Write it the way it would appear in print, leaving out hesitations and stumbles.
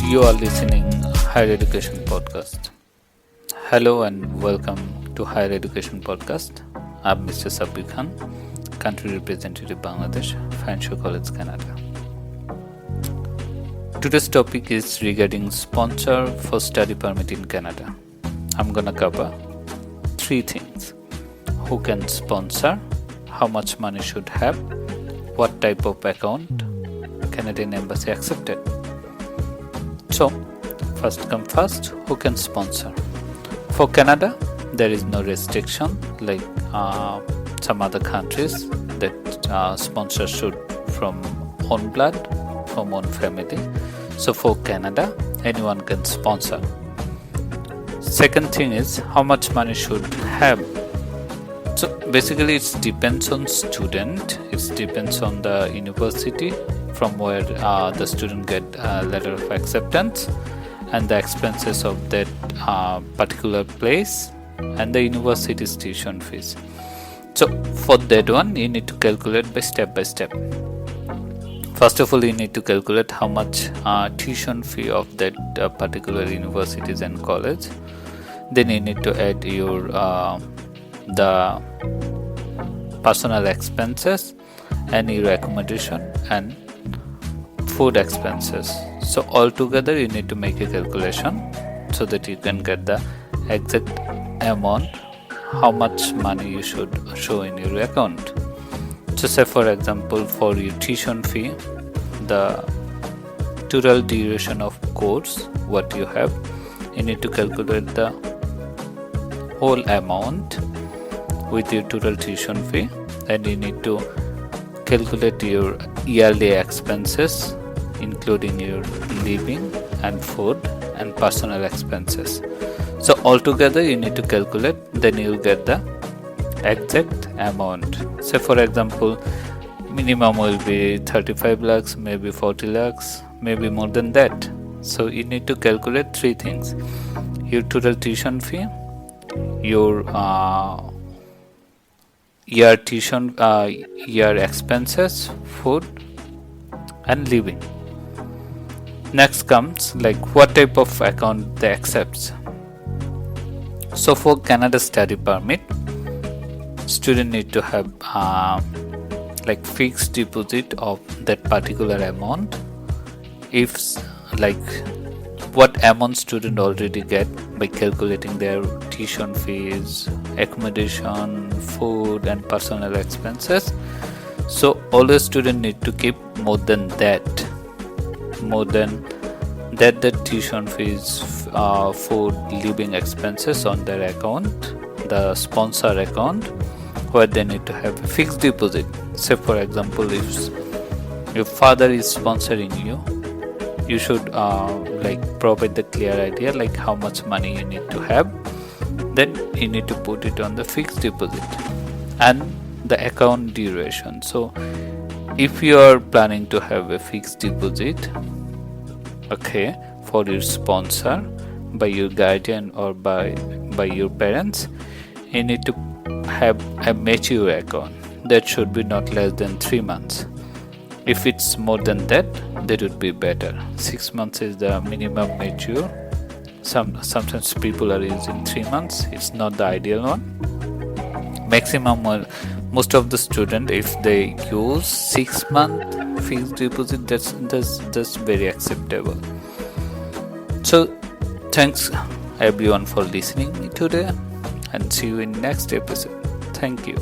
You are listening Higher Education Podcast. Hello and welcome to Higher Education Podcast. I'm Mr. Sabbir Khan, Country Representative Bangladesh, Fanshawe College, Canada. Today's topic is regarding sponsor for study permit in Canada. I'm gonna cover three things: who can sponsor, how much money should have, what type of account Canadian Embassy accepted. So, first come first, who can sponsor? For Canada, there is no restriction like some other countries that sponsors should from own blood, from own family. So for Canada, anyone can sponsor. Second thing is how much money should have. So basically it depends on student, it depends on the university from where the student get a letter of acceptance and the expenses of that particular place and the university's tuition fees. So for that one you need to calculate by step. First of all, you need to calculate how much tuition fee of that particular universities and college. Then you need to add your the personal expenses and your accommodation and food expenses. So altogether you need to make a calculation so that you can get the exact amount how much money you should show in your account. So say for example, for your tuition fee, the total duration of course what you have, you need to calculate the whole amount with your total tuition fee, and you need to calculate your yearly expenses including your living and food and personal expenses. So altogether you need to calculate, then you will get the exact amount. Say for example, minimum will be 35 lakhs, maybe 40 lakhs, maybe more than that. So you need to calculate three things: your total tuition fee, your year expenses, food and living. Next comes like what type of account they accept. So for Canada study permit, student need to have like fixed deposit of that particular amount. If like what amount student already get by calculating their tuition fees, accommodation, food and personal expenses. So always student need to keep more than that the tuition fees, food, living expenses on their account, the sponsor account, where they need to have a fixed deposit. Say for example, if your father is sponsoring you, you should like provide the clear idea like how much money you need to have. Then you need to put it on the fixed deposit and the account duration. So if you are planning to have a fixed deposit, okay, for your sponsor by your guardian or by your parents, you need to have a mature account that should be not less than 3 months. If it's more than that would be better. 6 months is the minimum mature. Sometimes people are using 3 months. It's not the ideal one. Maximum, most of the student, if they use 6 month fixed deposit, that's very acceptable. So thanks everyone for listening today, and see you in next episode. Thank you.